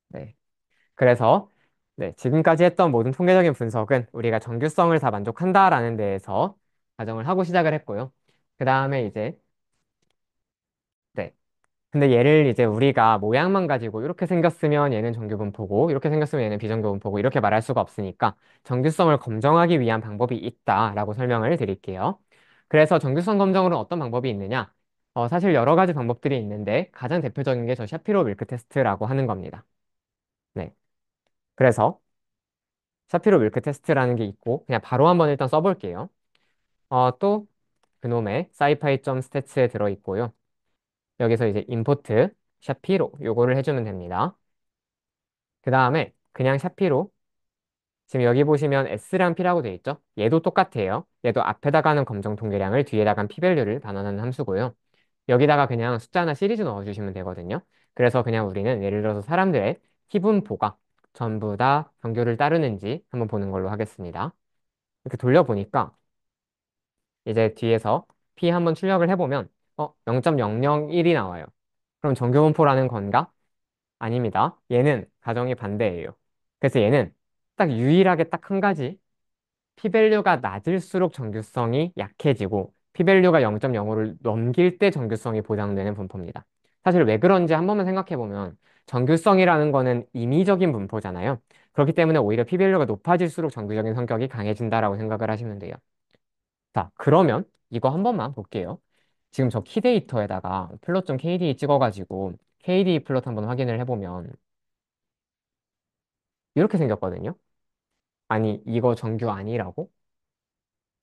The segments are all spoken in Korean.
네. 그래서 네, 지금까지 했던 모든 통계적인 분석은 우리가 정규성을 다 만족한다라는 데에서 가정을 하고 시작을 했고요. 그 다음에 이제 네. 근데 얘를 이제 우리가 모양만 가지고 이렇게 생겼으면 얘는 정규분포고 이렇게 생겼으면 얘는 비정규분포고 이렇게 말할 수가 없으니까 정규성을 검정하기 위한 방법이 있다라고 설명을 드릴게요. 그래서 정규성 검정으로는 어떤 방법이 있느냐? 사실 여러 가지 방법들이 있는데 가장 대표적인 게 저 샤피로 밀크 테스트라고 하는 겁니다. 네. 그래서 샤피로 밀크 테스트라는 게 있고 그냥 바로 한번 일단 써볼게요. 또 그놈의 scipy.stats에 들어있고요. 여기서 이제 임포트 샤피로 요거를 해주면 됩니다. 그 다음에 그냥 샤피로 지금 여기 보시면 S랑 P라고 되어 있죠? 얘도 똑같아요. 얘도 앞에다가는 검정 통계량을 뒤에다가는 P밸류를 반환하는 함수고요. 여기다가 그냥 숫자나 시리즈 넣어주시면 되거든요. 그래서 그냥 우리는 예를 들어서 사람들의 피분포가 전부 다 정규를 따르는지 한번 보는 걸로 하겠습니다. 이렇게 돌려보니까 이제 뒤에서 P 한번 출력을 해보면 0.001이 나와요. 그럼 정규분포라는 건가? 아닙니다. 얘는 가정이 반대예요. 그래서 얘는 딱 유일하게 딱 한 가지 P밸류가 낮을수록 정규성이 약해지고 P밸류가 0.05를 넘길 때 정규성이 보장되는 분포입니다. 사실 왜 그런지 한 번만 생각해 보면 정규성이라는 거는 임의적인 분포잖아요. 그렇기 때문에 오히려 P밸류가 높아질수록 정규적인 성격이 강해진다라고 생각을 하시면 돼요. 자, 그러면 이거 한 번만 볼게요. 지금 저 키데이터에다가 플롯.kd 찍어가지고 KD 플롯 한번 확인을 해보면 이렇게 생겼거든요. 아니, 이거 정규 아니라고?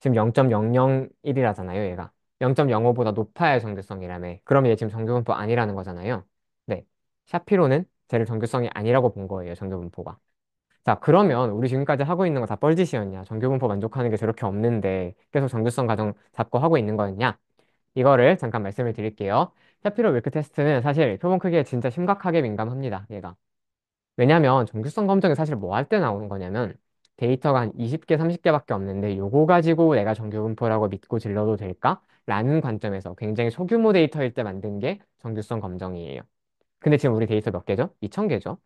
지금 0.001이라잖아요, 얘가. 0.05보다 높아야 정규성이라며. 그럼 얘 지금 정규분포 아니라는 거잖아요. 네. 샤피로는 쟤를 정규성이 아니라고 본 거예요, 정규분포가. 자, 그러면 우리 지금까지 하고 있는 거 다 뻘짓이었냐? 정규분포 만족하는 게 저렇게 없는데 계속 정규성 가정 잡고 하고 있는 거였냐? 이거를 잠깐 말씀을 드릴게요. 샤피로 밀크 테스트는 사실 표본 크기에 진짜 심각하게 민감합니다, 얘가. 왜냐면 정규성 검정이 사실 뭐 할 때 나오는 거냐면 데이터가 한 20개, 30개밖에 없는데 요거 가지고 내가 정규 분포라고 믿고 질러도 될까? 라는 관점에서 굉장히 소규모 데이터일 때 만든 게 정규성 검정이에요. 근데 지금 우리 데이터 몇 개죠? 2000개죠?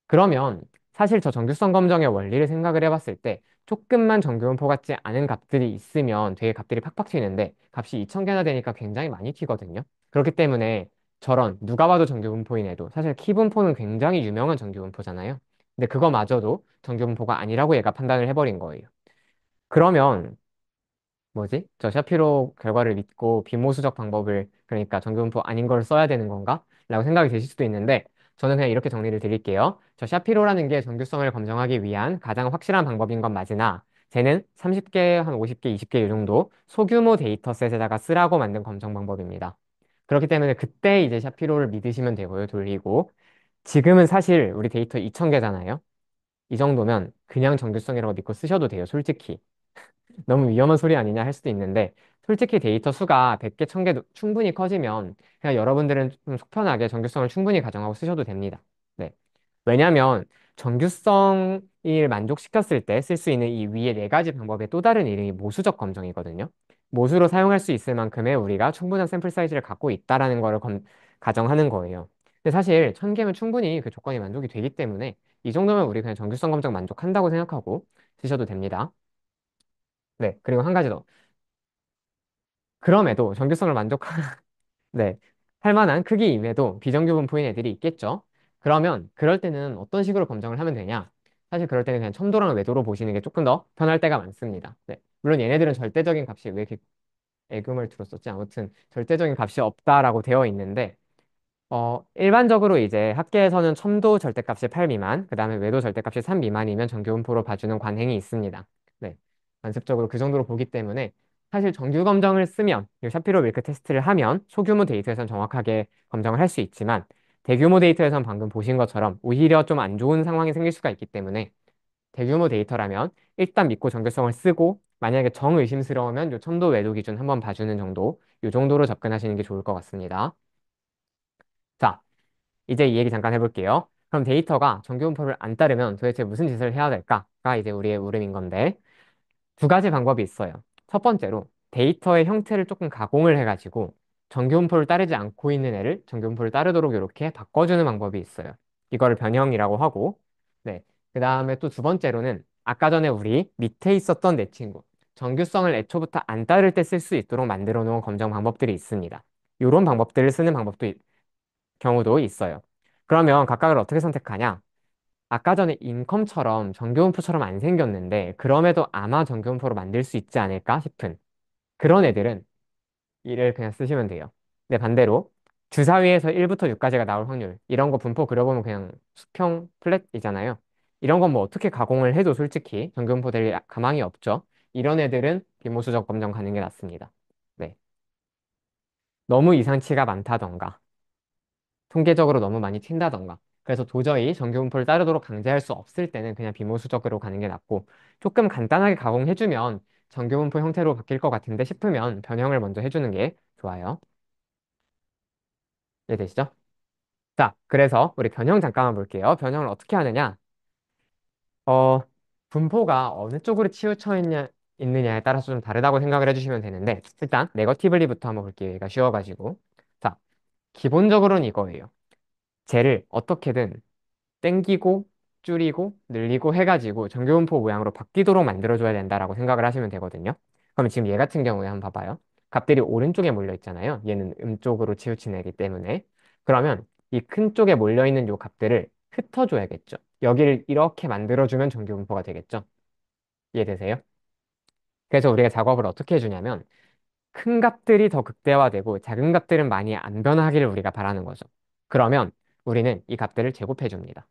그러면 사실 저 정규성 검정의 원리를 생각을 해봤을 때 조금만 정규분포 같지 않은 값들이 있으면 되게 값들이 팍팍 튀는데 값이 2000개나 되니까 굉장히 많이 튀거든요. 그렇기 때문에 저런 누가 봐도 정규분포인 애도 사실 키분포는 굉장히 유명한 정규분포잖아요. 근데 그거마저도 정규분포가 아니라고 얘가 판단을 해버린 거예요. 그러면 뭐지? 저 샤피로 결과를 믿고 비모수적 방법을 그러니까 정규분포 아닌 걸 써야 되는 건가? 라고 생각이 드실 수도 있는데 저는 그냥 이렇게 정리를 드릴게요. 저 샤피로라는 게 정규성을 검증하기 위한 가장 확실한 방법인 건 맞으나 쟤는 30개, 한 50개, 20개 이 정도 소규모 데이터셋에다가 쓰라고 만든 검증 방법입니다. 그렇기 때문에 그때 이제 샤피로를 믿으시면 되고요. 돌리고 지금은 사실 우리 데이터 2000개잖아요. 이 정도면 그냥 정규성이라고 믿고 쓰셔도 돼요. 솔직히. 너무 위험한 소리 아니냐 할 수도 있는데 솔직히 데이터 수가 100개, 1000개 충분히 커지면 그냥 여러분들은 좀 속편하게 정규성을 충분히 가정하고 쓰셔도 됩니다. 네. 왜냐하면 정규성을 만족시켰을 때 쓸 수 있는 이 위에 네 가지 방법의 또 다른 이름이 모수적 검정이거든요. 모수로 사용할 수 있을 만큼의 우리가 충분한 샘플 사이즈를 갖고 있다라는 거를 가정하는 거예요. 근데 사실 1000개면 충분히 그 조건이 만족이 되기 때문에 이 정도면 우리 그냥 정규성 검정 만족한다고 생각하고 쓰셔도 됩니다. 네, 그리고 한 가지 더. 그럼에도 정규성을 네, 할 만한 크기임에도 비정규 분포인 애들이 있겠죠. 그러면 그럴 때는 어떤 식으로 검정을 하면 되냐? 사실 그럴 때는 그냥 첨도랑 외도로 보시는 게 조금 더 편할 때가 많습니다. 네, 물론 얘네들은 절대적인 값이 왜 이렇게 애금을 들었었지? 아무튼 절대적인 값이 없다라고 되어 있는데 일반적으로 이제 학계에서는 첨도 절대값이 8 미만, 그 다음에 외도 절대값이 3 미만이면 정규분포로 봐주는 관행이 있습니다. 네. 관습적으로 그 정도로 보기 때문에 사실 정규 검정을 쓰면, 이 샤피로 밀크 테스트를 하면 소규모 데이터에선 정확하게 검정을 할 수 있지만 대규모 데이터에선 방금 보신 것처럼 오히려 좀 안 좋은 상황이 생길 수가 있기 때문에 대규모 데이터라면 일단 믿고 정교성을 쓰고 만약에 정의심스러우면 요 첨도 외도 기준 한번 봐주는 정도, 요 정도로 접근하시는 게 좋을 것 같습니다. 자, 이제 이 얘기 잠깐 해볼게요. 그럼 데이터가 정규분포를 안 따르면 도대체 무슨 짓을 해야 될까가 이제 우리의 물음인 건데 두 가지 방법이 있어요. 첫 번째로 데이터의 형태를 조금 가공을 해가지고 정규분포를 따르지 않고 있는 애를 정규분포를 따르도록 이렇게 바꿔주는 방법이 있어요. 이거를 변형이라고 하고, 네. 그 다음에 또 두 번째로는 아까 전에 우리 밑에 있었던 내 친구. 정규성을 애초부터 안 따를 때 쓸 수 있도록 만들어 놓은 검정 방법들이 있습니다. 이런 방법들을 쓰는 경우도 있어요. 그러면 각각을 어떻게 선택하냐? 아까 전에 인컴처럼 정규분포처럼 안 생겼는데, 그럼에도 아마 정규분포로 만들 수 있지 않을까 싶은 그런 애들은 이를 그냥 쓰시면 돼요. 근데 반대로 주사위에서 1부터 6까지가 나올 확률 이런 거 분포 그려보면 그냥 수평 플랫이잖아요. 이런 건 뭐 어떻게 가공을 해도 솔직히 정규분포 될 가망이 없죠. 이런 애들은 비모수적 검정 가는 게 낫습니다. 네. 너무 이상치가 많다던가 통계적으로 너무 많이 튄다던가 그래서 도저히 정규분포를 따르도록 강제할 수 없을 때는 그냥 비모수적으로 가는 게 낫고 조금 간단하게 가공해주면 정규분포 형태로 바뀔 것 같은데 싶으면 변형을 먼저 해주는 게 좋아요. 이해되시죠? 자, 그래서 우리 변형 잠깐만 볼게요. 변형을 어떻게 하느냐? 어, 분포가 어느 쪽으로 있느냐에 따라서 좀 다르다고 생각을 해주시면 되는데, 일단 네거티블리부터 한번 볼게요. 얘가 쉬워가지고. 자, 기본적으로는 이거예요. 쟤를 어떻게든 땡기고, 줄이고, 늘리고 해가지고 정규분포 모양으로 바뀌도록 만들어줘야 된다라고 생각을 하시면 되거든요. 그럼 지금 얘 같은 경우에 한번 봐봐요. 값들이 오른쪽에 몰려 있잖아요. 얘는 쪽으로 치우친 애기 때문에. 그러면 이 큰 쪽에 몰려 있는 요 값들을 흩어줘야겠죠. 여기를 이렇게 만들어주면 정규분포가 되겠죠. 이해되세요? 그래서 우리가 작업을 어떻게 해주냐면 큰 값들이 더 극대화되고 작은 값들은 많이 안 변하기를 우리가 바라는 거죠. 그러면 우리는 이 값들을 제곱해 줍니다.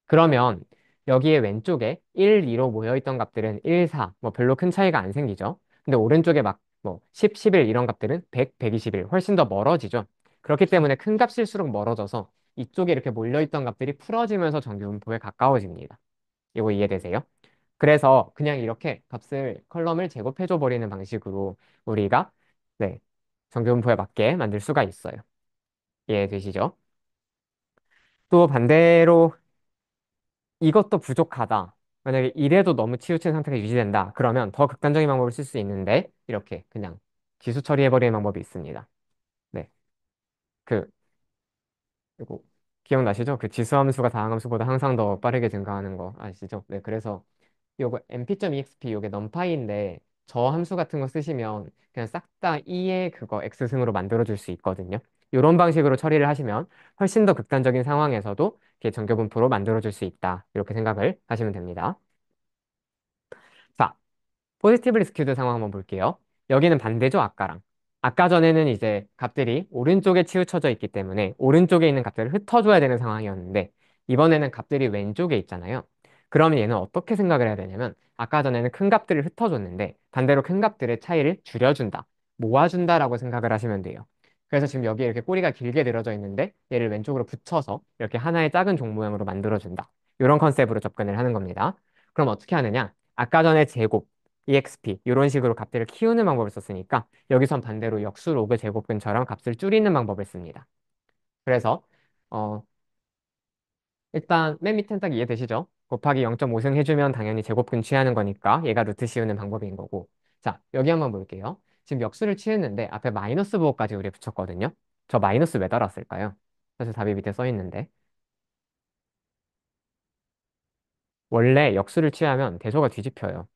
그러면 여기에 왼쪽에 1, 2로 모여있던 값들은 1, 4, 뭐 별로 큰 차이가 안 생기죠. 근데 오른쪽에 막 뭐 10, 11 이런 값들은 100, 121 훨씬 더 멀어지죠. 그렇기 때문에 큰 값일수록 멀어져서 이쪽에 이렇게 몰려있던 값들이 풀어지면서 정규분포에 가까워집니다. 이거 이해되세요? 그래서 그냥 이렇게 컬럼을 제곱해줘 버리는 방식으로 우리가 네, 정규분포에 맞게 만들 수가 있어요. 이해되시죠? 또 반대로 이것도 부족하다. 만약에 이래도 너무 치우친 상태가 유지된다. 그러면 더 극단적인 방법을 쓸 수 있는데, 이렇게 그냥 지수 처리해버리는 방법이 있습니다. 네. 그, 이거 기억나시죠? 그 지수 함수가 다항 함수보다 항상 더 빠르게 증가하는 거 아시죠? 네. 그래서 요거 mp.exp 요게 numPy인데 저 함수 같은 거 쓰시면 그냥 싹 다 2의 그거 x승으로 만들어줄 수 있거든요. 이런 방식으로 처리를 하시면 훨씬 더 극단적인 상황에서도 이렇게 정교분포로 만들어줄 수 있다. 이렇게 생각을 하시면 됩니다. 자, 포지티브리 스큐드 상황 한번 볼게요. 여기는 반대죠, 아까랑. 아까 전에는 이제 값들이 오른쪽에 치우쳐져 있기 때문에 오른쪽에 있는 값들을 흩어줘야 되는 상황이었는데 이번에는 값들이 왼쪽에 있잖아요. 그러면 얘는 어떻게 생각을 해야 되냐면 아까 전에는 큰 값들을 흩어줬는데 반대로 큰 값들의 차이를 줄여준다, 모아준다라고 생각을 하시면 돼요. 그래서 지금 여기에 이렇게 꼬리가 길게 늘어져 있는데 얘를 왼쪽으로 붙여서 이렇게 하나의 작은 종 모양으로 만들어준다. 이런 컨셉으로 접근을 하는 겁니다. 그럼 어떻게 하느냐? 아까 전에 제곱, exp 이런 식으로 값들을 키우는 방법을 썼으니까 여기선 반대로 역수 로그 제곱근처럼 값을 줄이는 방법을 씁니다. 그래서 어 일단 맨 밑엔 딱 이해되시죠? 곱하기 0.5승 해주면 당연히 제곱근 취하는 거니까 얘가 루트 씌우는 방법인 거고 자 여기 한번 볼게요. 지금 역수를 취했는데 앞에 마이너스 부호까지 우리 붙였거든요. 저 마이너스 왜 달았을까요? 사실 답이 밑에 써 있는데 원래 역수를 취하면 대소가 뒤집혀요.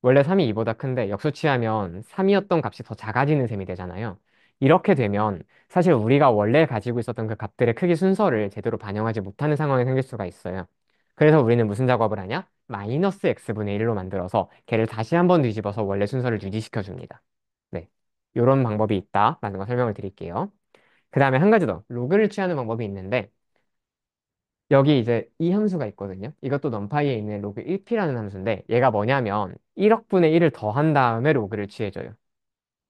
원래 3이 2보다 큰데 역수치하면 3이었던 값이 더 작아지는 셈이 되잖아요. 이렇게 되면 사실 우리가 원래 가지고 있었던 그 값들의 크기 순서를 제대로 반영하지 못하는 상황이 생길 수가 있어요. 그래서 우리는 무슨 작업을 하냐? 마이너스 x분의 1로 만들어서 걔를 다시 한번 뒤집어서 원래 순서를 유지시켜 줍니다. 네. 이런 방법이 있다라는 거 설명을 드릴게요. 그 다음에 한 가지 더, 로그를 취하는 방법이 있는데 여기 이제 이 함수가 있거든요. 이것도 numPy에 있는 로그 1p라는 함수인데 얘가 뭐냐면 1억분의 1을 더한 다음에 로그를 취해줘요.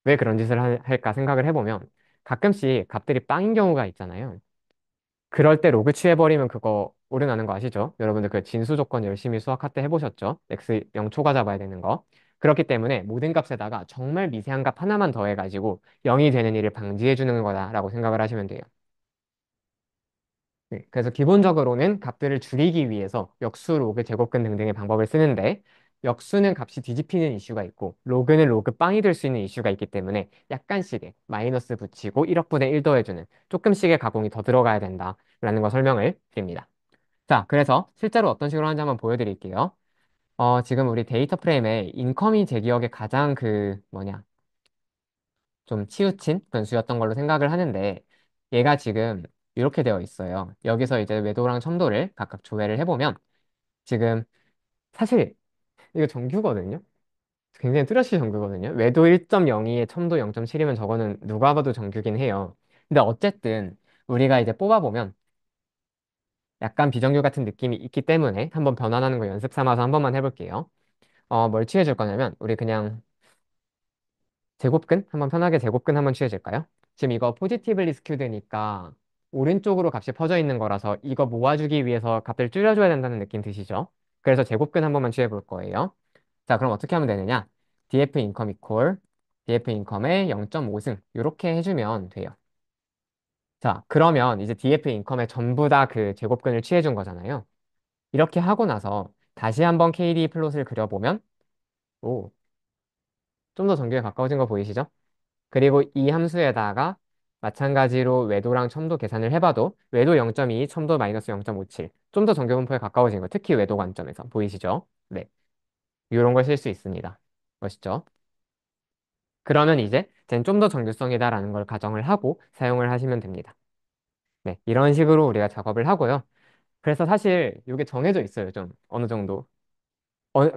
왜 그런 짓을 할까 생각을 해보면 가끔씩 값들이 빵인 경우가 있잖아요. 그럴 때 로그 취해버리면 그거 오류 나는 거 아시죠? 여러분들 그 진수 조건 열심히 수학할 때 해보셨죠? x 0 초과 잡아야 되는 거. 그렇기 때문에 모든 값에다가 정말 미세한 값 하나만 더해가지고 0이 되는 일을 방지해주는 거다라고 생각을 하시면 돼요. 네, 그래서 기본적으로는 값들을 줄이기 위해서 역수, 로그, 제곱근 등등의 방법을 쓰는데 역수는 값이 뒤집히는 이슈가 있고 로그는 로그 빵이 될 수 있는 이슈가 있기 때문에 약간씩의 마이너스 붙이고 1억 분의 1 더해주는 조금씩의 가공이 더 들어가야 된다라는 거 설명을 드립니다. 자, 그래서 실제로 어떤 식으로 하는지 한번 보여드릴게요. 지금 우리 데이터 프레임에 인컴이 제 기억에 가장 좀 치우친 변수였던 걸로 생각을 하는데 얘가 지금 이렇게 되어 있어요. 여기서 이제 외도랑 첨도를 각각 조회를 해보면 지금 사실 이거 정규거든요. 굉장히 뚜렷이 정규거든요. 외도 1.02에 첨도 0.7이면 저거는 누가 봐도 정규긴 해요. 근데 어쨌든 우리가 이제 뽑아보면 약간 비정규 같은 느낌이 있기 때문에 한번 변환하는 거 연습 삼아서 한 번만 해볼게요. 뭘 취해줄 거냐면 우리 그냥 제곱근? 한번 편하게 제곱근 한번 취해줄까요? 지금 이거 포지티블리 스큐드니까 오른쪽으로 값이 퍼져 있는 거라서 이거 모아주기 위해서 값을 줄여줘야 된다는 느낌 드시죠? 그래서 제곱근 한 번만 취해볼 거예요. 자, 그럼 어떻게 하면 되느냐? df 인컴 이퀄 df 인컴의 0.5승 이렇게 해주면 돼요. 자, 그러면 이제 df 인컴의 전부 다 그 제곱근을 취해준 거잖아요. 이렇게 하고 나서 다시 한번 KD 플롯을 그려보면 오, 좀 더 정교에 가까워진 거 보이시죠? 그리고 이 함수에다가 마찬가지로 외도랑 첨도 계산을 해봐도 외도 0.2, 첨도 마이너스 0.57. 좀 더 정교분포에 가까워진 거. 특히 외도 관점에서. 보이시죠? 네. 이런 걸 쓸 수 있습니다. 멋있죠? 그러면 이제 쟨 좀 더 정교성이다라는 걸 가정을 하고 사용을 하시면 됩니다. 네. 이런 식으로 우리가 작업을 하고요. 그래서 사실 이게 정해져 있어요. 좀 어느 정도.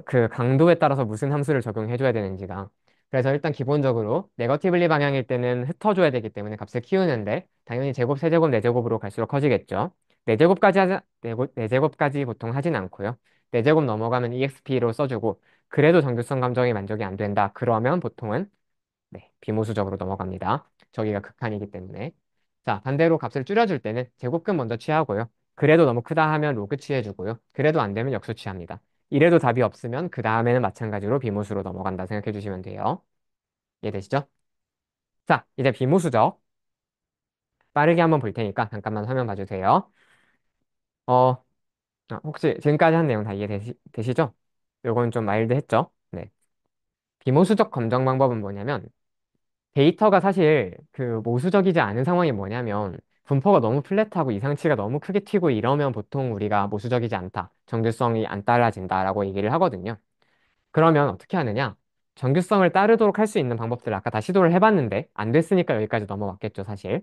그 강도에 따라서 무슨 함수를 적용해줘야 되는지가. 그래서 일단 기본적으로 네거티블리 방향일 때는 흩어줘야 되기 때문에 값을 키우는데 당연히 제곱, 세제곱, 네제곱으로 갈수록 커지겠죠. 네제곱까지 보통 하진 않고요. 네제곱 넘어가면 EXP로 써주고 그래도 정규성 감정이 만족이 안 된다. 그러면 보통은 네, 비모수적으로 넘어갑니다. 저기가 극한이기 때문에. 자, 반대로 값을 줄여줄 때는 제곱근 먼저 취하고요. 그래도 너무 크다 하면 로그 취해주고요. 그래도 안 되면 역수 취합니다. 이래도 답이 없으면 그 다음에는 마찬가지로 비모수로 넘어간다 생각해 주시면 돼요. 이해되시죠? 자, 이제 비모수적 빠르게 한번 볼 테니까 잠깐만 화면 봐주세요. 어, 혹시 지금까지 한 내용 다 이해되시죠? 요건 좀 마일드했죠? 네. 비모수적 검정 방법은 뭐냐면 데이터가 사실 그 모수적이지 않은 상황이 뭐냐면 분포가 너무 플랫하고 이상치가 너무 크게 튀고 이러면 보통 우리가 모수적이지 않다, 정규성이 안 따라진다라고 얘기를 하거든요. 그러면 어떻게 하느냐? 정규성을 따르도록 할 수 있는 방법들을 아까 다 시도를 해봤는데 안 됐으니까 여기까지 넘어왔겠죠, 사실.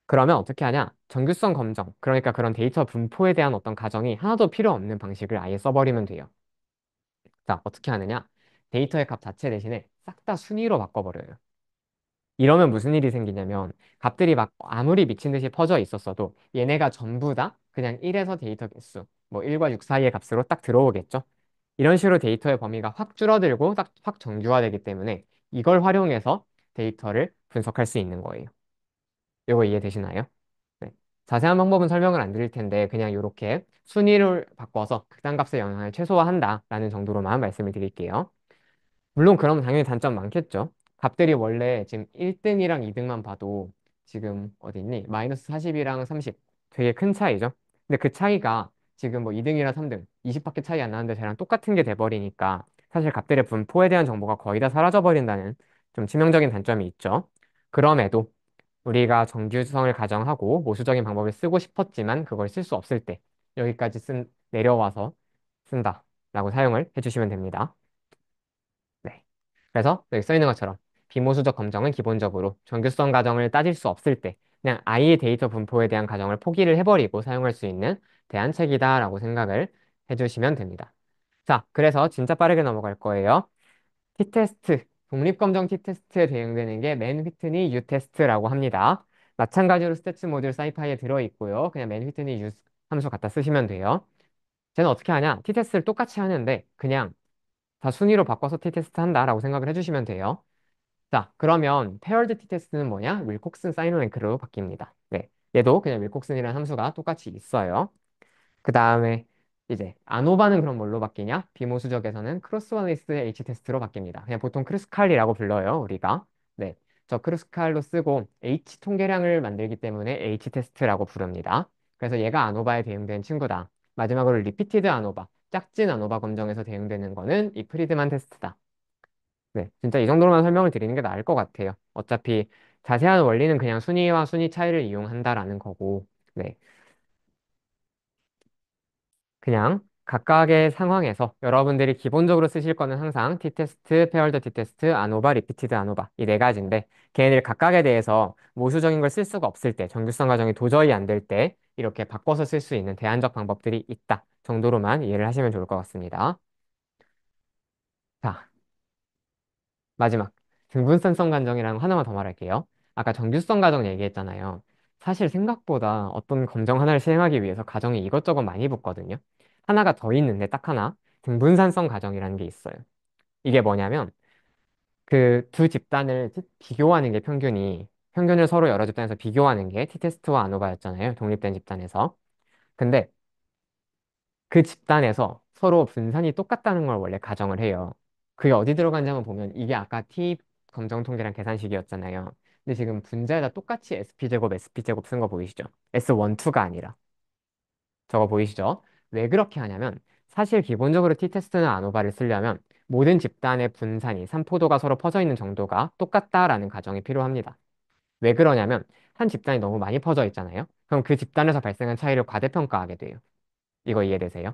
그러면 어떻게 하냐? 정규성 검정, 그러니까 그런 데이터 분포에 대한 어떤 가정이 하나도 필요 없는 방식을 아예 써버리면 돼요. 자, 어떻게 하느냐? 데이터의 값 자체 대신에 싹 다 순위로 바꿔버려요. 이러면 무슨 일이 생기냐면 값들이 막 아무리 미친 듯이 퍼져 있었어도 얘네가 전부 다 그냥 1에서 데이터 개수 뭐 1과 6 사이의 값으로 딱 들어오겠죠. 이런 식으로 데이터의 범위가 확 줄어들고 딱 확 정규화되기 때문에 이걸 활용해서 데이터를 분석할 수 있는 거예요. 이거 이해되시나요? 네. 자세한 방법은 설명을 안 드릴 텐데 그냥 이렇게 순위를 바꿔서 극단값의 영향을 최소화한다라는 정도로만 말씀을 드릴게요. 물론 그러면 당연히 단점 많겠죠. 값들이 원래 지금 1등이랑 2등만 봐도 지금 어디 있니? 마이너스 40이랑 30 되게 큰 차이죠. 근데 그 차이가 지금 뭐 2등이랑 3등 20밖에 차이 안 나는데 쟤랑 똑같은 게 돼버리니까 사실 값들의 분포에 대한 정보가 거의 다 사라져 버린다는 좀 치명적인 단점이 있죠. 그럼에도 우리가 정규성을 가정하고 모수적인 방법을 쓰고 싶었지만 그걸 쓸 수 없을 때 여기까지 내려와서 쓴다라고 사용을 해주시면 됩니다. 네. 그래서 여기 써 있는 것처럼 비모수적 검정은 기본적으로 정규성 가정을 따질 수 없을 때 그냥 아이의 데이터 분포에 대한 가정을 포기를 해버리고 사용할 수 있는 대안책이다라고 생각을 해주시면 됩니다. 자, 그래서 진짜 빠르게 넘어갈 거예요. T테스트, 독립검정 T테스트에 대응되는 게 맨휘트니 U테스트라고 합니다. 마찬가지로 스태츠 모듈 사이파이에 들어있고요. 그냥 맨휘트니 U 함수 갖다 쓰시면 돼요. 쟤는 어떻게 하냐? T테스트를 똑같이 하는데 그냥 다 순위로 바꿔서 t-테스트 한다라고 생각을 해주시면 돼요. 자, 그러면 페어드 t-테스트는 뭐냐? 윌콕슨 사인랭크로 바뀝니다. 네, 얘도 그냥 윌콕슨이라는 함수가 똑같이 있어요. 그 다음에 이제 아노바는 그럼 뭘로 바뀌냐? 비모수적에서는 크로스와리스 H-테스트로 바뀝니다. 그냥 보통 크루스칼이라고 불러요, 우리가. 네, 저 크루스칼로 쓰고 H 통계량을 만들기 때문에 H-테스트라고 부릅니다. 그래서 얘가 아노바에 대응된 친구다. 마지막으로 리피티드 아노바. 짝진 아노바 검정에서 대응되는 거는 이 프리드만 테스트다. 네, 진짜 이 정도로만 설명을 드리는 게 나을 것 같아요. 어차피 자세한 원리는 그냥 순위와 순위 차이를 이용한다라는 거고, 네. 그냥 각각의 상황에서 여러분들이 기본적으로 쓰실 거는 항상 T테스트, 페어드 T테스트, 아노바, 리피티드 아노바 이 네 가지인데 걔네들 각각에 대해서 모수적인 걸 쓸 수가 없을 때, 정규성 과정이 도저히 안 될 때 이렇게 바꿔서 쓸 수 있는 대안적 방법들이 있다 정도로만 이해를 하시면 좋을 것 같습니다. 자, 마지막 등분산성 감정이랑 하나만 더 말할게요. 아까 정규성 과정 얘기했잖아요. 사실 생각보다 어떤 검정 하나를 실행하기 위해서 가정이 이것저것 많이 붙거든요. 하나가 더 있는데 딱 하나 등분산성 가정이라는 게 있어요. 이게 뭐냐면 그 두 집단을 비교하는 게 평균을 서로 여러 집단에서 비교하는 게 T테스트와 아노바였잖아요. 독립된 집단에서. 근데 그 집단에서 서로 분산이 똑같다는 걸 원래 가정을 해요. 그게 어디 들어간지 한번 보면 이게 아까 T 검정 통계랑 계산식이었잖아요. 근데 지금 분자에다 똑같이 SP제곱, SP제곱 쓴 거 보이시죠? S1, 2가 아니라. 저거 보이시죠? 왜 그렇게 하냐면 사실 기본적으로 T테스트나 아노바를 쓰려면 모든 집단의 분산이 산포도가 서로 퍼져 있는 정도가 똑같다라는 가정이 필요합니다. 왜 그러냐면 한 집단이 너무 많이 퍼져 있잖아요. 그럼 그 집단에서 발생한 차이를 과대평가하게 돼요. 이거 이해되세요?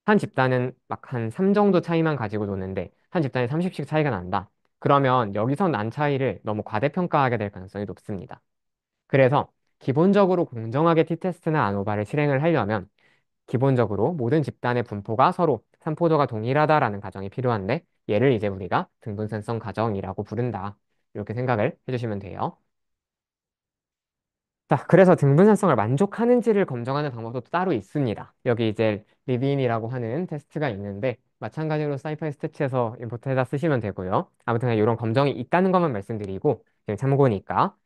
한 집단은 막 한 3 정도 차이만 가지고 노는데 한 집단이 30씩 차이가 난다. 그러면 여기서 난 차이를 너무 과대평가하게 될 가능성이 높습니다. 그래서 기본적으로 공정하게 T테스트나 아노바를 실행을 하려면 기본적으로 모든 집단의 분포가 서로 산포도가 동일하다라는 가정이 필요한데 얘를 이제 우리가 등분산성 가정이라고 부른다. 이렇게 생각을 해주시면 돼요. 자, 그래서 등분산성을 만족하는지를 검증하는 방법도 또 따로 있습니다. 여기 이제 리빈이라고 하는 테스트가 있는데 마찬가지로 사이파이 스태츠에서 임포트해다 쓰시면 되고요. 아무튼 이런 검정이 있다는 것만 말씀드리고 지금 참고니까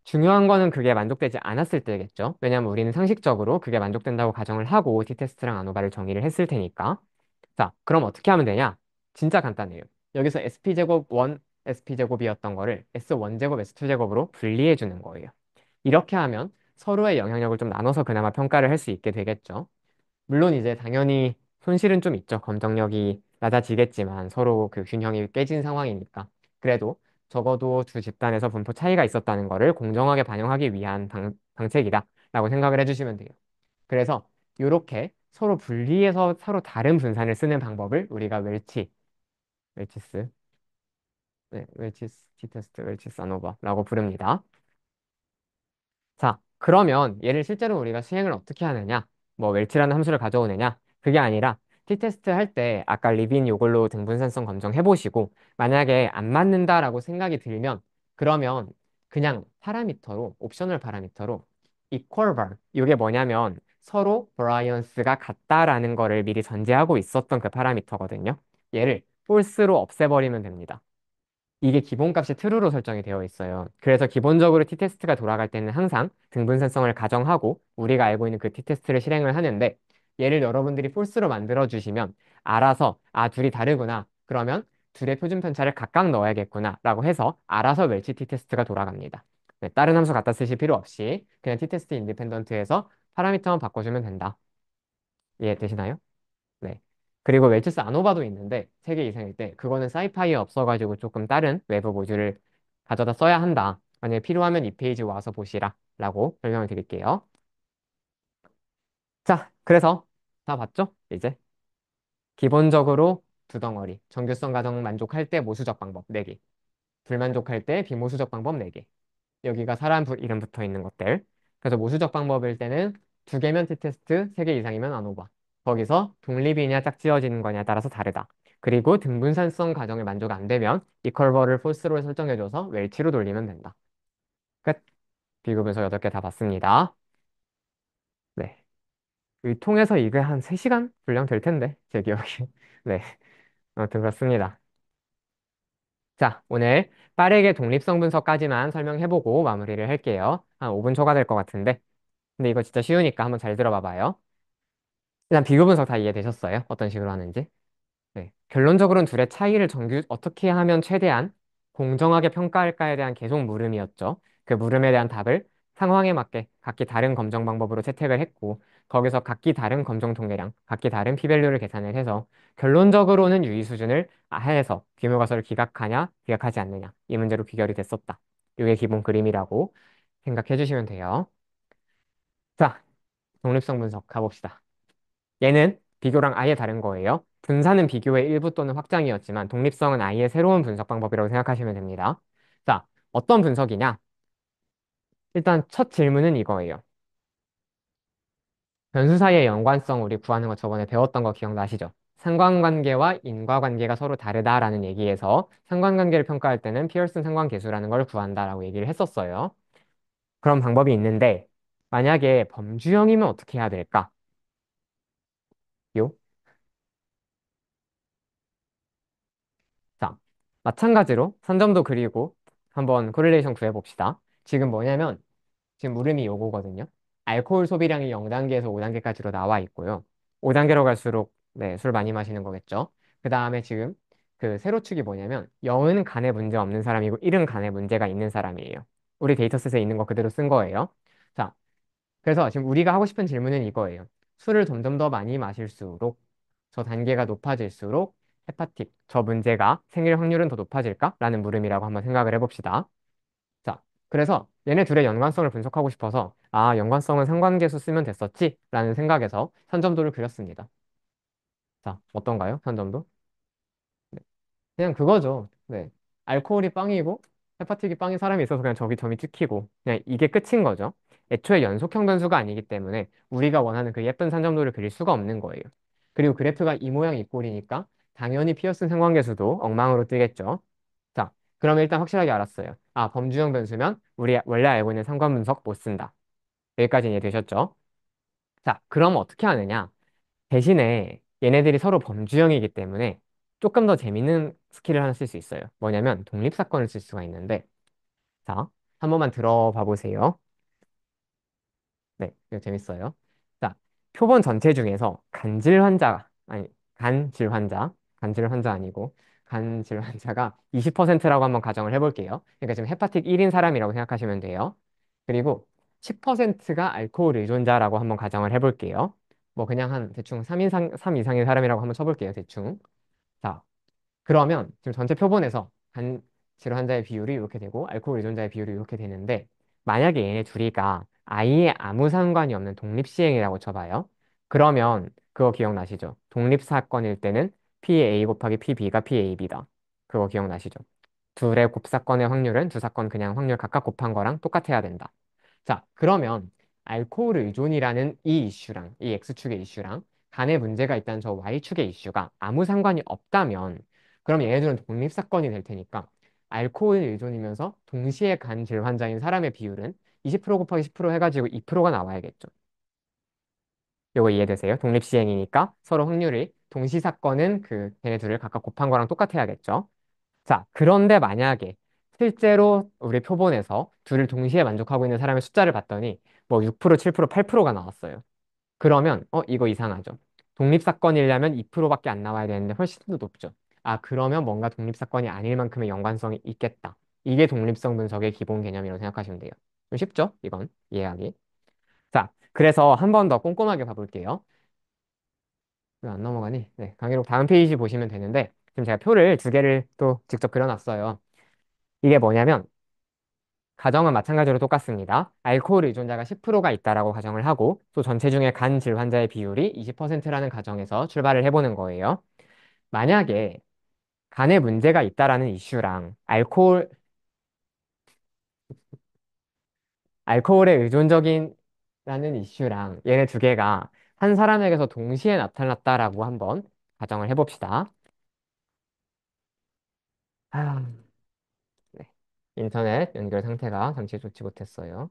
중요한 거는 그게 만족되지 않았을 때겠죠. 왜냐면 우리는 상식적으로 그게 만족된다고 가정을 하고 T테스트랑 아노바를 정의를 했을 테니까. 자, 그럼 어떻게 하면 되냐? 진짜 간단해요. 여기서 SP제곱 1, SP제곱이었던 거를 S1제곱, S2제곱으로 분리해 주는 거예요. 이렇게 하면 서로의 영향력을 좀 나눠서 그나마 평가를 할 수 있게 되겠죠. 물론 이제 당연히 손실은 좀 있죠. 검정력이 낮아지겠지만 서로 그 균형이 깨진 상황이니까. 그래도 적어도 두 집단에서 분포 차이가 있었다는 거를 공정하게 반영하기 위한 방책이다라고 생각을 해주시면 돼요. 그래서 이렇게 서로 분리해서 서로 다른 분산을 쓰는 방법을 우리가 웰치스, 네, 웰치스 T테스트, 웰치스 아노바라고 부릅니다. 자, 그러면 얘를 실제로 우리가 수행을 어떻게 하느냐? 뭐 웰치라는 함수를 가져오느냐? 그게 아니라 T테스트 할 때 아까 리빈 요걸로 등분산성 검정해보시고 만약에 안 맞는다라고 생각이 들면 그러면 그냥 파라미터로 옵셔널 파라미터로 equal var 이게 뭐냐면 서로 버라이언스가 같다라는 거를 미리 전제하고 있었던 그 파라미터거든요. 얘를 false로 없애버리면 됩니다. 이게 기본값이 true로 설정이 되어 있어요. 그래서 기본적으로 t테스트가 돌아갈 때는 항상 등분산성을 가정하고 우리가 알고 있는 그 t테스트를 실행을 하는데 얘를 여러분들이 false로 만들어 주시면 알아서 아 둘이 다르구나. 그러면 둘의 표준 편차를 각각 넣어야겠구나 라고 해서 알아서 웰치 t테스트가 돌아갑니다. 네, 다른 함수 갖다 쓰실 필요 없이 그냥 t테스트 인디펜던트에서 파라미터만 바꿔주면 된다. 이해되시나요? 네. 그리고 웰치스 아노바도 있는데 3개 이상일 때 그거는 사이파이에 없어가지고 조금 다른 외부 모듈을 가져다 써야 한다. 만약에 필요하면 이 페이지 와서 보시라 라고 설명을 드릴게요. 자, 그래서 다 봤죠? 이제 기본적으로 두 덩어리 정규성 가정 만족할 때 모수적 방법 4개 불만족할 때 비모수적 방법 4개 여기가 사람 이름 붙어 있는 것들. 그래서 모수적 방법일 때는 2개면 t테스트, 3개 이상이면 안오바. 거기서 독립이냐 짝지어지는 거냐에 따라서 다르다. 그리고 등분산성 가정을 만족 안 되면 이퀄버를 false로 설정해줘서 웰치로 돌리면 된다. 끝. 비교분석 8개 다 봤습니다. 네. 이 통해서 이게 한 3시간 분량 될 텐데, 제 기억에. 네. 아무튼 그렇습니다. 자, 오늘 빠르게 독립성 분석까지만 설명해보고 마무리를 할게요. 한 5분 초과될 것 같은데. 근데 이거 진짜 쉬우니까 한번 잘 들어봐 봐요. 일단 비교 분석 다 이해되셨어요? 어떤 식으로 하는지? 네. 결론적으로는 둘의 차이를 어떻게 하면 최대한 공정하게 평가할까에 대한 계속 물음이었죠. 그 물음에 대한 답을 상황에 맞게 각기 다른 검정 방법으로 채택을 했고 거기서 각기 다른 검정 통계량, 각기 다른 p-밸류를 계산을 해서 결론적으로는 유의 수준을 해서 규모가설을 기각하냐, 기각하지 않느냐 이 문제로 귀결이 됐었다. 이게 기본 그림이라고 생각해 주시면 돼요. 자, 독립성 분석 가봅시다. 얘는 비교랑 아예 다른 거예요. 분산은 비교의 일부 또는 확장이었지만 독립성은 아예 새로운 분석 방법이라고 생각하시면 됩니다. 자, 어떤 분석이냐? 일단 첫 질문은 이거예요. 변수 사이의 연관성 우리 구하는 거 저번에 배웠던 거 기억나시죠? 상관관계와 인과관계가 서로 다르다라는 얘기에서 상관관계를 평가할 때는 피어슨 상관계수라는 걸 구한다라고 얘기를 했었어요. 그런 방법이 있는데 만약에 범주형이면 어떻게 해야 될까? 요? 자, 마찬가지로 선점도 그리고 한번 코릴레이션 구해봅시다. 지금 뭐냐면 지금 물음이 요거거든요. 알코올 소비량이 0단계에서 5단계까지로 나와 있고요. 5단계로 갈수록 네, 술 많이 마시는 거겠죠. 그 다음에 지금 그 세로축이 뭐냐면 0은 간에 문제 없는 사람이고 1은 간에 문제가 있는 사람이에요. 우리 데이터셋에 있는 거 그대로 쓴 거예요. 자, 그래서 지금 우리가 하고 싶은 질문은 이거예요. 술을 점점 더 많이 마실수록 저 단계가 높아질수록 헤파틱, 저 문제가 생길 확률은 더 높아질까? 라는 물음이라고 한번 생각을 해봅시다. 자, 그래서 얘네 둘의 연관성을 분석하고 싶어서 아, 연관성은 상관계수 쓰면 됐었지? 라는 생각에서 선점도를 그렸습니다. 자, 어떤가요? 선점도? 네. 그냥 그거죠. 네. 알코올이 빵이고 헤파틱이 빵인 사람이 있어서 그냥 저기 점이 찍히고 그냥 이게 끝인 거죠. 애초에 연속형 변수가 아니기 때문에 우리가 원하는 그 예쁜 산점도를 그릴 수가 없는 거예요. 그리고 그래프가 이 모양 이 꼴이니까 당연히 피어슨 상관계수도 엉망으로 뜨겠죠. 자, 그러면 일단 확실하게 알았어요. 아, 범주형 변수면 우리 원래 알고 있는 상관 분석 못 쓴다. 여기까지 이해되셨죠? 자, 그럼 어떻게 하느냐? 대신에 얘네들이 서로 범주형이기 때문에 조금 더 재밌는 스킬을 하나 쓸 수 있어요. 뭐냐면 독립사건을 쓸 수가 있는데, 자, 한 번만 들어봐 보세요. 네, 이거 재밌어요. 자, 표본 전체 중에서 간질 환자, 아니, 간질 환자 아니고, 간질 환자가 20%라고 한번 가정을 해볼게요. 그러니까 지금 헤파틱 1인 사람이라고 생각하시면 돼요. 그리고 10%가 알코올 의존자라고 한번 가정을 해볼게요. 뭐 그냥 한 대충 3 이상인 사람이라고 한번 쳐볼게요, 대충. 자, 그러면 지금 전체 표본에서 간 질환자의 비율이 이렇게 되고 알코올 의존자의 비율이 이렇게 되는데 만약에 얘네 둘이가 아예 아무 상관이 없는 독립시행이라고 쳐봐요. 그러면 그거 기억나시죠? 독립사건일 때는 PA 곱하기 PB가 PAB다. 그거 기억나시죠? 둘의 곱사건의 확률은 두 사건 그냥 확률 각각 곱한 거랑 똑같아야 된다. 자, 그러면 알코올 의존이라는 이 이슈랑 이 X축의 이슈랑 간에 문제가 있다는 저 Y축의 이슈가 아무 상관이 없다면 그럼 얘네들은 독립사건이 될 테니까 알코올 의존이면서 동시에 간 질환자인 사람의 비율은 20% 곱하기 10% 해가지고 2%가 나와야겠죠. 요거 이해되세요? 독립시행이니까 서로 확률이 동시사건은 그 걔네 둘을 각각 곱한 거랑 똑같아야겠죠. 자, 그런데 만약에 실제로 우리 표본에서 둘을 동시에 만족하고 있는 사람의 숫자를 봤더니 뭐 6%, 7%, 8%가 나왔어요. 그러면 이거 이상하죠. 독립사건이려면 2%밖에 안 나와야 되는데 훨씬 더 높죠. 아, 그러면 뭔가 독립사건이 아닐 만큼의 연관성이 있겠다. 이게 독립성 분석의 기본 개념이라고 생각하시면 돼요. 좀 쉽죠? 이건 이해하기. 자, 그래서 한 번 더 꼼꼼하게 봐볼게요. 왜 안 넘어가니? 네, 강의록 다음 페이지 보시면 되는데 지금 제가 표를 두 개를 또 직접 그려놨어요. 이게 뭐냐면 가정은 마찬가지로 똑같습니다. 알코올 의존자가 10%가 있다라고 가정을 하고 또 전체 중에 간 질환자의 비율이 20%라는 가정에서 출발을 해보는 거예요. 만약에 간에 문제가 있다라는 이슈랑 알코올에 의존적인라는 이슈랑 얘네 두 개가 한 사람에게서 동시에 나타났다라고 한번 가정을 해봅시다. 아, 네. 인터넷 연결 상태가 잠시 좋지 못했어요.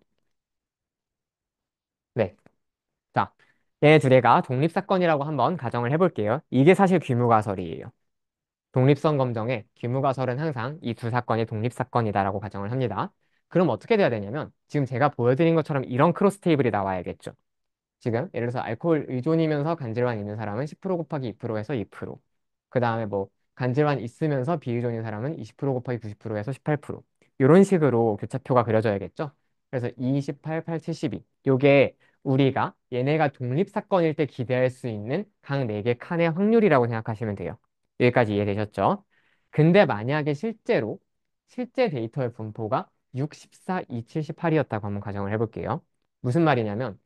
네. 자, 얘네 두 개가 독립사건이라고 한번 가정을 해볼게요. 이게 사실 귀무가설이에요. 독립성 검정에 귀무가설은 항상 이 두 사건이 독립사건이다라고 가정을 합니다. 그럼 어떻게 돼야 되냐면 지금 제가 보여드린 것처럼 이런 크로스 테이블이 나와야겠죠. 지금 예를 들어서 알코올 의존이면서 간질환 있는 사람은 10% 곱하기 2%에서 2%. 그 다음에 뭐 간질환 있으면서 비의존인 사람은 20% 곱하기 90%에서 18%. 이런 식으로 교차표가 그려져야겠죠. 그래서 2, 18, 8, 72. 요게 우리가 얘네가 독립사건일 때 기대할 수 있는 각 4개 칸의 확률이라고 생각하시면 돼요. 여기까지 이해되셨죠? 근데 만약에 실제 데이터의 분포가 6, 14, 2, 78이었다고 한번 가정을 해볼게요. 무슨 말이냐면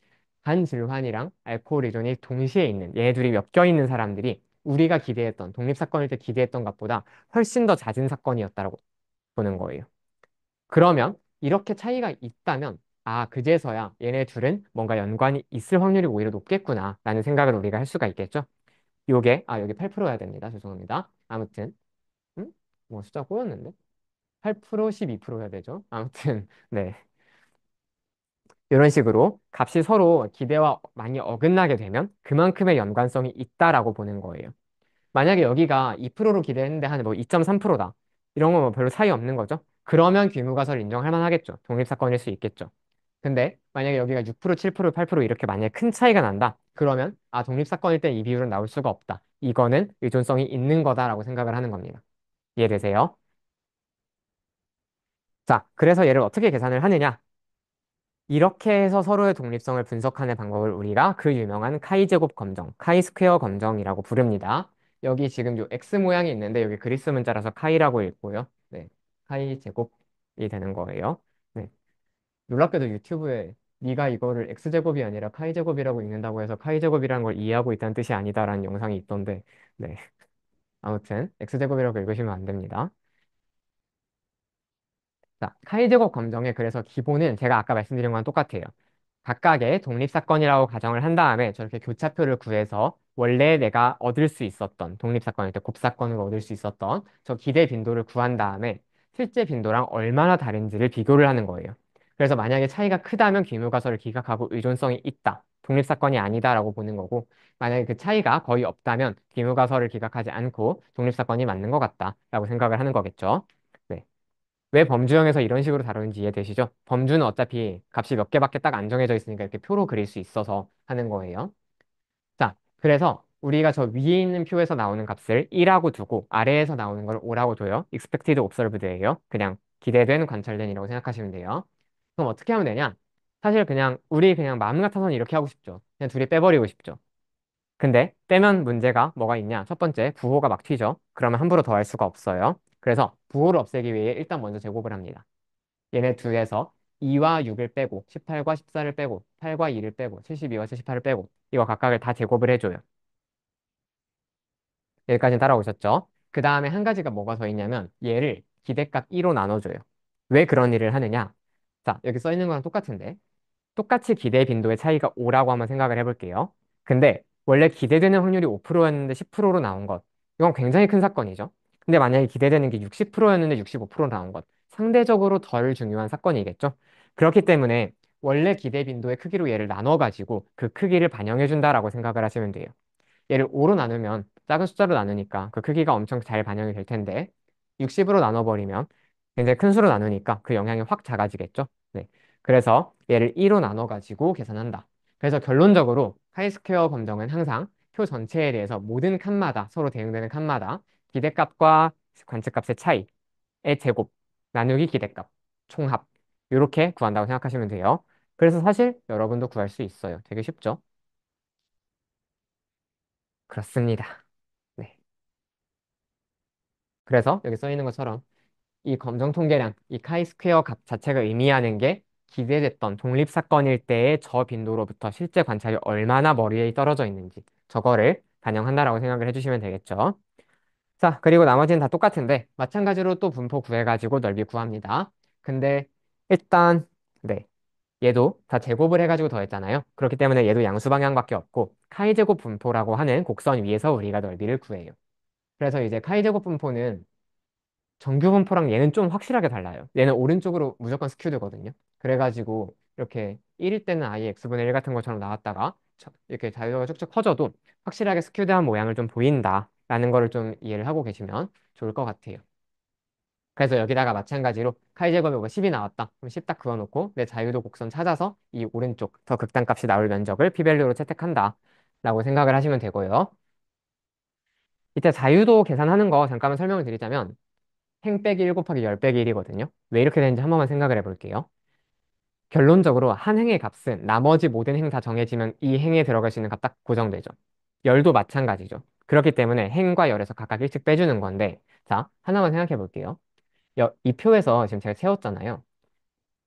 반질환이랑 알코올依存이 동시에 있는 얘네 둘이 엮여 있는 사람들이 우리가 기대했던 독립사건일 때 기대했던 것보다 훨씬 더 잦은 사건이었다고 보는 거예요. 그러면 이렇게 차이가 있다면 아, 그제서야 얘네 둘은 뭔가 연관이 있을 확률이 오히려 높겠구나 라는 생각을 우리가 할 수가 있겠죠. 요게 여기 8%여야 됩니다. 죄송합니다. 아무튼 뭐 숫자 꼬였는데 8% 12%여야 되죠. 아무튼 네. 이런 식으로 값이 서로 기대와 많이 어긋나게 되면 그만큼의 연관성이 있다라고 보는 거예요. 만약에 여기가 2%로 기대했는데 한 뭐 2.3%다. 이런 건 뭐 별로 차이 없는 거죠. 그러면 귀무가설 인정할 만하겠죠. 독립사건일 수 있겠죠. 근데 만약에 여기가 6%, 7%, 8% 이렇게 만약에 큰 차이가 난다. 그러면 독립사건일 때 이 비율은 나올 수가 없다. 이거는 의존성이 있는 거다라고 생각을 하는 겁니다. 이해되세요? 자, 그래서 얘를 어떻게 계산을 하느냐? 이렇게 해서 서로의 독립성을 분석하는 방법을 우리가 그 유명한 카이제곱 검정, 카이스퀘어 검정이라고 부릅니다. 여기 지금 요 X 모양이 있는데 여기 그리스 문자라서 카이라고 읽고요. 네, 카이제곱이 되는 거예요. 네, 놀랍게도 유튜브에 네가 이거를 X제곱이 아니라 카이제곱이라고 읽는다고 해서 카이제곱이라는 걸 이해하고 있다는 뜻이 아니다라는 영상이 있던데, 네, 아무튼 X제곱이라고 읽으시면 안 됩니다. 자, 카이제곱 검정의 그래서 기본은 제가 아까 말씀드린 거랑 똑같아요. 각각의 독립사건이라고 가정을 한 다음에 저렇게 교차표를 구해서 원래 내가 얻을 수 있었던 독립사건일 때 곱사건으로 얻을 수 있었던 저 기대 빈도를 구한 다음에 실제 빈도랑 얼마나 다른지를 비교를 하는 거예요. 그래서 만약에 차이가 크다면 귀무가설을 기각하고 의존성이 있다. 독립사건이 아니다라고 보는 거고 만약에 그 차이가 거의 없다면 귀무가설을 기각하지 않고 독립사건이 맞는 것 같다라고 생각을 하는 거겠죠. 네. 왜 범주형에서 이런 식으로 다루는지 이해되시죠? 범주는 어차피 값이 몇 개밖에 딱 안 정해져 있으니까 이렇게 표로 그릴 수 있어서 하는 거예요. 자, 그래서 우리가 저 위에 있는 표에서 나오는 값을 1라고 두고 아래에서 나오는 걸 5라고 둬요. expected observed예요. 그냥 기대된 관찰된이라고 생각하시면 돼요. 그럼 어떻게 하면 되냐? 사실 그냥 우리 그냥 마음 같아서는 이렇게 하고 싶죠. 그냥 둘이 빼버리고 싶죠. 근데 빼면 문제가 뭐가 있냐? 첫 번째, 부호가 막 튀죠. 그러면 함부로 더할 수가 없어요. 그래서 부호를 없애기 위해 일단 먼저 제곱을 합니다. 얘네 둘에서 2와 6을 빼고 18과 14를 빼고 8과 2를 빼고 72와 78을 빼고 이거 각각을 다 제곱을 해줘요. 여기까지 따라오셨죠? 그 다음에 한 가지가 뭐가 더 있냐면 얘를 기대값 2로 나눠줘요. 왜 그런 일을 하느냐? 자, 여기 써 있는 거랑 똑같은데 똑같이 기대 빈도의 차이가 5라고 한번 생각을 해볼게요. 근데 원래 기대되는 확률이 5%였는데 10%로 나온 것. 이건 굉장히 큰 사건이죠. 근데 만약에 기대되는 게 60%였는데 65%로 나온 것. 상대적으로 덜 중요한 사건이겠죠. 그렇기 때문에 원래 기대 빈도의 크기로 얘를 나눠가지고 그 크기를 반영해준다라고 생각을 하시면 돼요. 얘를 5로 나누면 작은 숫자로 나누니까 그 크기가 엄청 잘 반영이 될 텐데 60으로 나눠버리면 굉장히 큰 수로 나누니까 그 영향이 확 작아지겠죠. 네. 그래서 얘를 2로 나눠가지고 계산한다. 그래서 결론적으로 카이스퀘어 검정은 항상 표 전체에 대해서 모든 칸마다 서로 대응되는 칸마다 기대값과 관측값의 차이의 제곱 나누기 기대값 총합 이렇게 구한다고 생각하시면 돼요. 그래서 사실 여러분도 구할 수 있어요. 되게 쉽죠? 그렇습니다. 네. 그래서 여기 써 있는 것처럼 이 검정 통계량, 이 카이스퀘어 값 자체가 의미하는 게 기대됐던 독립사건일 때의 저 빈도로부터 실제 관찰이 얼마나 머리에 떨어져 있는지 저거를 반영한다라고 생각을 해주시면 되겠죠. 자, 그리고 나머지는 다 똑같은데 마찬가지로 또 분포 구해가지고 넓이 구합니다. 근데 일단 네, 얘도 다 제곱을 해가지고 더했잖아요. 그렇기 때문에 얘도 양수 방향밖에 없고 카이제곱 분포라고 하는 곡선 위에서 우리가 넓이를 구해요. 그래서 이제 카이제곱 분포는 정규 분포랑 얘는 좀 확실하게 달라요. 얘는 오른쪽으로 무조건 스큐드거든요. 그래가지고 이렇게 1일 때는 아예 x분의 1 같은 것처럼 나왔다가 이렇게 자유도가 쭉쭉 커져도 확실하게 스큐드한 모양을 좀 보인다라는 거를 좀 이해를 하고 계시면 좋을 것 같아요. 그래서 여기다가 마찬가지로 카이제곱이 뭐 10이 나왔다. 그럼 10 딱 그어놓고 내 자유도 곡선 찾아서 이 오른쪽 더 극단값이 나올 면적을 피밸류로 채택한다. 라고 생각을 하시면 되고요. 이때 자유도 계산하는 거 잠깐만 설명을 드리자면 행 빼기 1 곱하기 10 빼기 1이거든요. 왜 이렇게 되는지 한 번만 생각을 해볼게요. 결론적으로 한 행의 값은 나머지 모든 행 다 정해지면 이 행에 들어갈 수 있는 값 딱 고정되죠. 열도 마찬가지죠. 그렇기 때문에 행과 열에서 각각 일씩 빼주는 건데, 자, 하나만 생각해 볼게요. 이 표에서 지금 제가 채웠잖아요.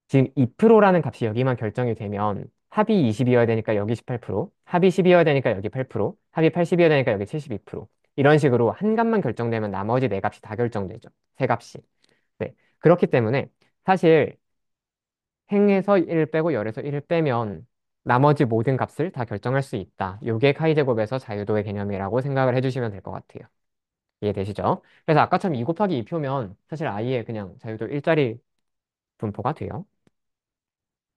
지금 2%라는 값이 여기만 결정이 되면 합이 20이어야 되니까 여기 18%, 합이 10이어야 되니까 여기 8%, 합이 80이어야 되니까 여기 72%. 이런 식으로 한 값만 결정되면 나머지 네 값이 다 결정되죠. 세 값이. 네. 그렇기 때문에 사실 행에서 1을 빼고 열에서 1을 빼면 나머지 모든 값을 다 결정할 수 있다. 요게 카이제곱에서 자유도의 개념이라고 생각을 해주시면 될 것 같아요. 이해되시죠? 그래서 아까처럼 2 곱하기 2표면 사실 아예 그냥 자유도 일자리 분포가 돼요.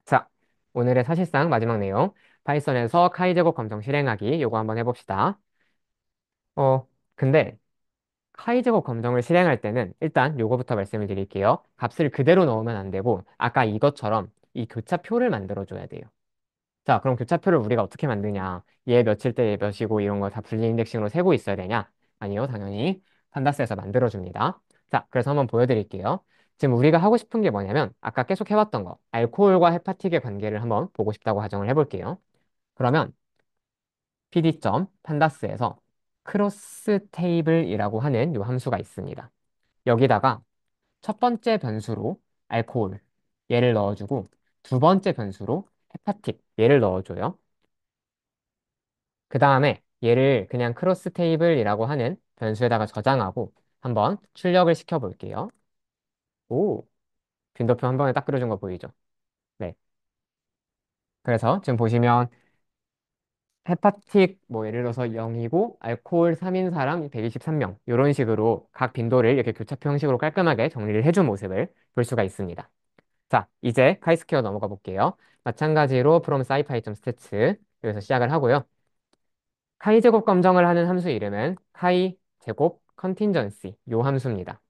자, 오늘의 사실상 마지막 내용. 파이썬에서 카이제곱 검정 실행하기 요거 한번 해봅시다. 근데 카이제곱 검정을 실행할 때는 일단 요거부터 말씀을 드릴게요. 값을 그대로 넣으면 안 되고 아까 이것처럼 이 교차표를 만들어줘야 돼요. 자, 그럼 교차표를 우리가 어떻게 만드냐? 얘 며칠 때 얘 몇이고 이런 거 다 분리 인덱싱으로 세고 있어야 되냐? 아니요, 당연히 판다스에서 만들어줍니다. 자, 그래서 한번 보여드릴게요. 지금 우리가 하고 싶은 게 뭐냐면 아까 계속 해왔던 거 알코올과 헤파틱의 관계를 한번 보고 싶다고 가정을 해볼게요. 그러면 pd.pandas.에서 크로스 테이블이라고 하는 요 함수가 있습니다. 여기다가 첫 번째 변수로 알코올 얘를 넣어주고 두 번째 변수로 헤파틱 얘를 넣어줘요. 그 다음에 얘를 그냥 크로스 테이블이라고 하는 변수에다가 저장하고 한번 출력을 시켜 볼게요. 오, 빈도표 한 번에 딱 그려준 거 보이죠? 네. 그래서 지금 보시면 헤파틱 뭐 예를 들어서 0이고 알코올 3인 사람 123명 이런 식으로 각 빈도를 이렇게 교차표 형식으로 깔끔하게 정리를 해준 모습을 볼 수가 있습니다. 자, 이제 카이스퀘어 넘어가 볼게요. 마찬가지로 from scipy.stats 여기서 시작을 하고요. 카이 제곱 검정을 하는 함수 이름은 카이 제곱 컨틴전시 요 함수입니다.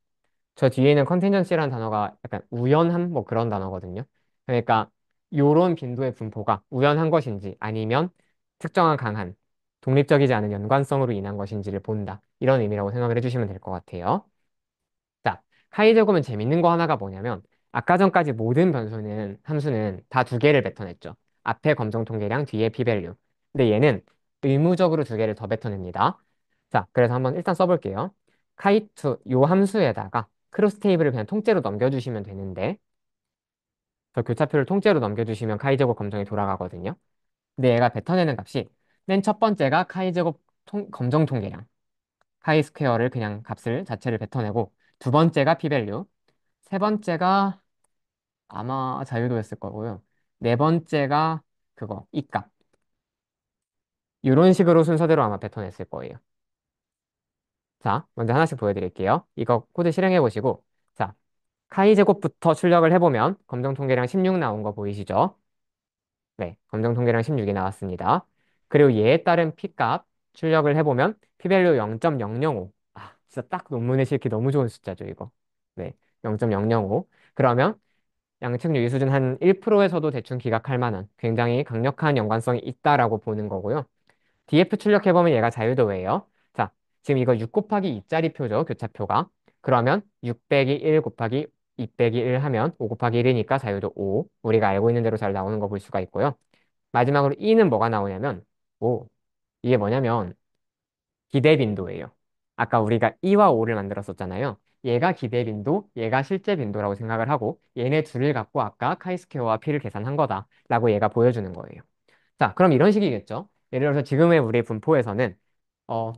저 뒤에 있는 컨틴전시라는 단어가 약간 우연함 뭐 그런 단어거든요. 그러니까 요런 빈도의 분포가 우연한 것인지 아니면 특정한 강한 독립적이지 않은 연관성으로 인한 것인지를 본다. 이런 의미라고 생각을 해주시면 될 것 같아요. 자, 카이 제곱은 재밌는 거 하나가 뭐냐면 아까 전까지 모든 변수는 함수는 다 두 개를 뱉어냈죠. 앞에 검정 통계량, 뒤에 p-value. 근데 얘는 의무적으로 두 개를 더 뱉어냅니다. 자, 그래서 한번 일단 써볼게요. 카이투 요 함수에다가 크로스 테이블을 그냥 통째로 넘겨주시면 되는데 저 교차표를 통째로 넘겨주시면 카이 제곱 검정이 돌아가거든요. 근데 얘가 뱉어내는 값이 맨 첫 번째가 카이 제곱 검정 통계량 카이 스퀘어를 그냥 값을 자체를 뱉어내고 두 번째가 p-value 세 번째가 아마 자유도였을 거고요. 네 번째가 그거, 이 값. 이런 식으로 순서대로 아마 뱉어냈을 거예요. 자, 먼저 하나씩 보여드릴게요. 이거 코드 실행해 보시고, 자, 카이 제곱부터 출력을 해보면 검정 통계량 16 나온 거 보이시죠? 네, 검정 통계량 16이 나왔습니다. 그리고 얘에 따른 p 값 출력을 해보면 p-value 0.005. 아, 진짜 딱 논문에 실기 너무 좋은 숫자죠, 이거. 네, 0.005. 그러면 양측 유의 수준 한 1%에서도 대충 기각할 만한 굉장히 강력한 연관성이 있다라고 보는 거고요. DF 출력해보면 얘가 자유도예요. 자, 지금 이거 6 곱하기 2짜리 표죠, 교차표가. 그러면 6 빼기 1 곱하기 2 빼기 1 하면 5 곱하기 1이니까 자유도 5. 우리가 알고 있는 대로 잘 나오는 거 볼 수가 있고요. 마지막으로 E는 뭐가 나오냐면 5. 이게 뭐냐면 기대 빈도예요. 아까 우리가 2와 5를 만들었었잖아요. 얘가 기대 빈도, 얘가 실제 빈도라고 생각을 하고 얘네 둘을 갖고 아까 카이스퀘어와 P를 계산한 거다라고 얘가 보여주는 거예요. 자, 그럼 이런 식이겠죠. 예를 들어서 지금의 우리 분포에서는 어,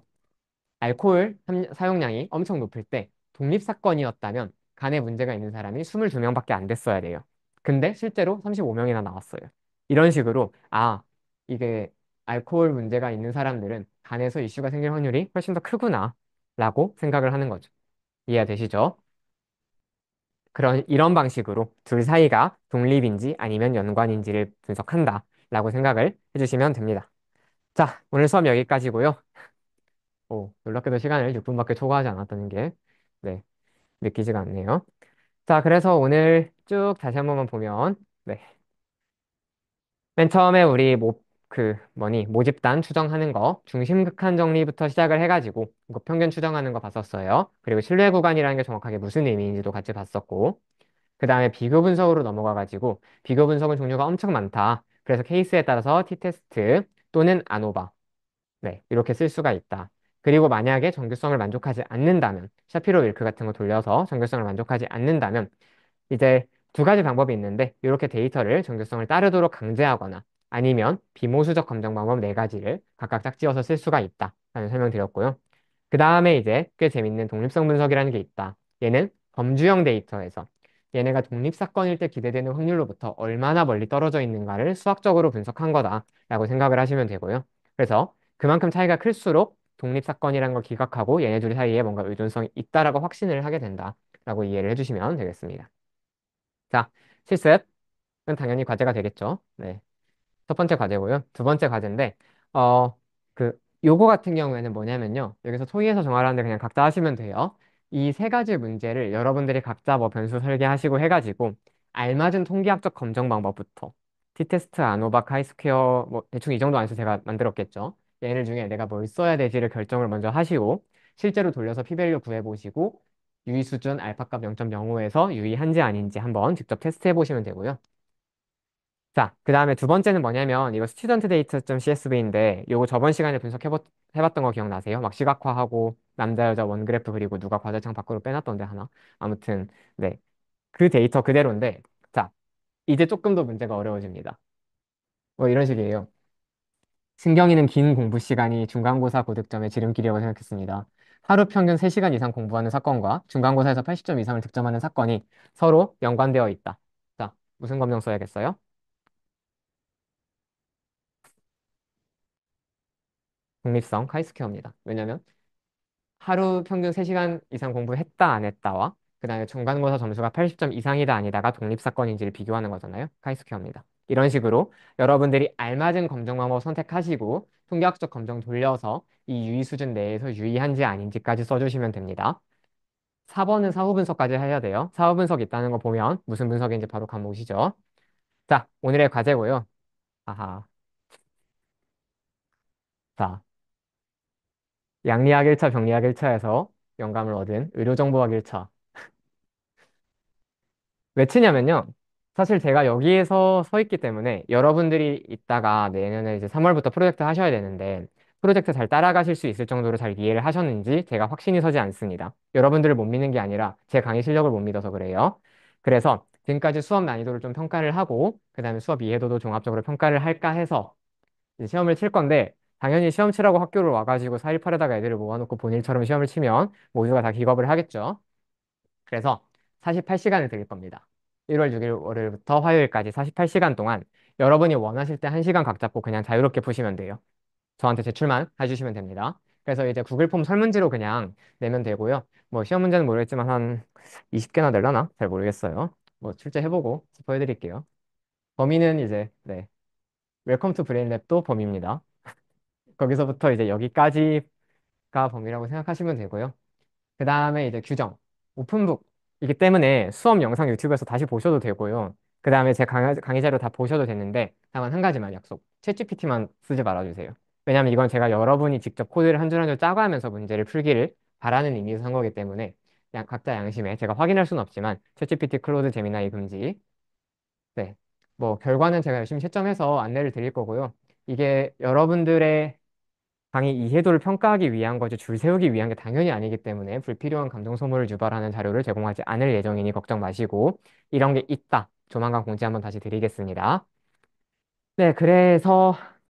알코올 사용량이 엄청 높을 때 독립사건이었다면 간에 문제가 있는 사람이 22명밖에 안 됐어야 돼요. 근데 실제로 35명이나 나왔어요. 이런 식으로 이게 알코올 문제가 있는 사람들은 간에서 이슈가 생길 확률이 훨씬 더 크구나 라고 생각을 하는 거죠. 이해되시죠? 이런 방식으로 둘 사이가 독립인지 아니면 연관인지를 분석한다 라고 생각을 해주시면 됩니다. 자, 오늘 수업 여기까지고요. 오, 놀랍게도 시간을 6분밖에 초과하지 않았다는 게, 네, 믿기지가 않네요. 자, 그래서 오늘 쭉 다시 한 번만 보면, 네, 맨 처음에 우리 모집단 추정하는 거, 중심극한 정리부터 시작을 해가지고, 이거 평균 추정하는 거 봤었어요. 그리고 신뢰 구간이라는 게 정확하게 무슨 의미인지도 같이 봤었고, 그 다음에 비교 분석으로 넘어가가지고 비교 분석은 종류가 엄청 많다. 그래서 케이스에 따라서 t-테스트 또는 아노바 네, 이렇게 쓸 수가 있다. 그리고 만약에 정규성을 만족하지 않는다면 샤피로 윌크 같은 거 돌려서 정규성을 만족하지 않는다면 이제 두 가지 방법이 있는데 이렇게 데이터를 정규성을 따르도록 강제하거나 아니면 비모수적 검정 방법 네 가지를 각각 짝지어서 쓸 수가 있다라는 설명드렸고요. 그 다음에 이제 꽤 재밌는 독립성 분석이라는 게 있다. 얘는 범주형 데이터에서 얘네가 독립사건일 때 기대되는 확률로부터 얼마나 멀리 떨어져 있는가를 수학적으로 분석한 거다라고 생각을 하시면 되고요. 그래서 그만큼 차이가 클수록 독립사건이라는 걸 기각하고 얘네 둘 사이에 뭔가 의존성이 있다라고 확신을 하게 된다라고 이해를 해주시면 되겠습니다. 자, 실습은 당연히 과제가 되겠죠. 네. 첫 번째 과제고요. 두 번째 과제인데, 어, 요거 같은 경우에는 뭐냐면요. 여기서 토의에서 정하라는데 그냥 각자 하시면 돼요. 이 세 가지 문제를 여러분들이 각자 뭐 변수 설계하시고 해가지고, 알맞은 통계학적 검정 방법부터, t-테스트, 아노바, 카이스퀘어, 뭐 대충 이 정도 안에서 제가 만들었겠죠. 얘네 중에 내가 뭘 써야 되지를 결정을 먼저 하시고, 실제로 돌려서 p-밸류 구해보시고, 유의 수준 알파값 0.05에서 유의한지 아닌지 한번 직접 테스트해 보시면 되고요. 자, 그 다음에 두 번째는 뭐냐면 이거 스튜던트 데이터.csv인데 요거 저번 시간에 해봤던 거 기억나세요? 막 시각화하고 남자 여자 원그래프 그리고 누가 과제창 밖으로 빼놨던데 하나? 아무튼 네, 그 데이터 그대로인데 자, 이제 조금 더 문제가 어려워집니다. 뭐 이런 식이에요. 신경이는 긴 공부 시간이 중간고사 고득점의 지름길이라고 생각했습니다. 하루 평균 3시간 이상 공부하는 사건과 중간고사에서 80점 이상을 득점하는 사건이 서로 연관되어 있다. 자, 무슨 검정 써야겠어요? 독립성 카이스케어입니다. 왜냐면 하루 평균 3시간 이상 공부했다 안 했다와 그다음에 중간고사 점수가 80점 이상이다 아니다가 독립사건인지를 비교하는 거잖아요. 카이스퀘어입니다. 이런 식으로 여러분들이 알맞은 검정 방법 선택하시고 통계학적 검정 돌려서 이 유의 수준 내에서 유의한지 아닌지까지 써주시면 됩니다. 4번은 사후 분석까지 해야 돼요. 사후 분석 있다는 거 보면 무슨 분석인지 바로 감 오시죠. 자, 오늘의 과제고요. 아하. 자, 양리학 1차, 병리학 1차에서 영감을 얻은 의료정보학 1차. 왜 치냐면요. 사실 제가 여기에서 서 있기 때문에 여러분들이 이따가 내년에 이제 3월부터 프로젝트 하셔야 되는데 프로젝트 잘 따라가실 수 있을 정도로 잘 이해를 하셨는지 제가 확신이 서지 않습니다. 여러분들을 못 믿는 게 아니라 제 강의 실력을 못 믿어서 그래요. 그래서 지금까지 수업 난이도를 좀 평가를 하고 그다음에 수업 이해도도 종합적으로 평가를 할까 해서 이제 시험을 칠 건데 당연히 시험 치라고 학교를 와가지고 418에다가 애들을 모아놓고 본일처럼 시험을 치면 모두가 다 기겁을 하겠죠. 그래서 48시간을 드릴 겁니다. 1월 6일 월요일부터 화요일까지 48시간 동안 여러분이 원하실 때 1시간 각 잡고 그냥 자유롭게 푸시면 돼요. 저한테 제출만 해주시면 됩니다. 그래서 이제 구글 폼 설문지로 그냥 내면 되고요. 뭐 시험 문제는 모르겠지만 한 20개나 낼라나? 잘 모르겠어요. 뭐 출제 해보고 스포해드릴게요. 범위는 이제 네, 웰컴 투 브레인랩도 범위입니다. 거기서부터 이제 여기까지가 범위라고 생각하시면 되고요. 그 다음에 이제 규정, 오픈북이기 때문에 수업 영상 유튜브에서 다시 보셔도 되고요. 그 다음에 제 강의 자료 다 보셔도 되는데, 다만 한 가지만 약속. 챗GPT만 쓰지 말아주세요. 왜냐면 이건 제가 여러분이 직접 코드를 한 줄 한 줄 짜가면서 문제를 풀기를 바라는 의미에서 한 거기 때문에, 각자 양심에 제가 확인할 수는 없지만, 챗GPT, 클로드, 제미나이 금지. 네. 뭐, 결과는 제가 열심히 채점해서 안내를 드릴 거고요. 이게 여러분들의 강의 이해도를 평가하기 위한 거지 줄 세우기 위한 게 당연히 아니기 때문에 불필요한 감정 소모를 유발하는 자료를 제공하지 않을 예정이니 걱정 마시고 이런 게 있다. 조만간 공지 한번 다시 드리겠습니다. 네, 그래서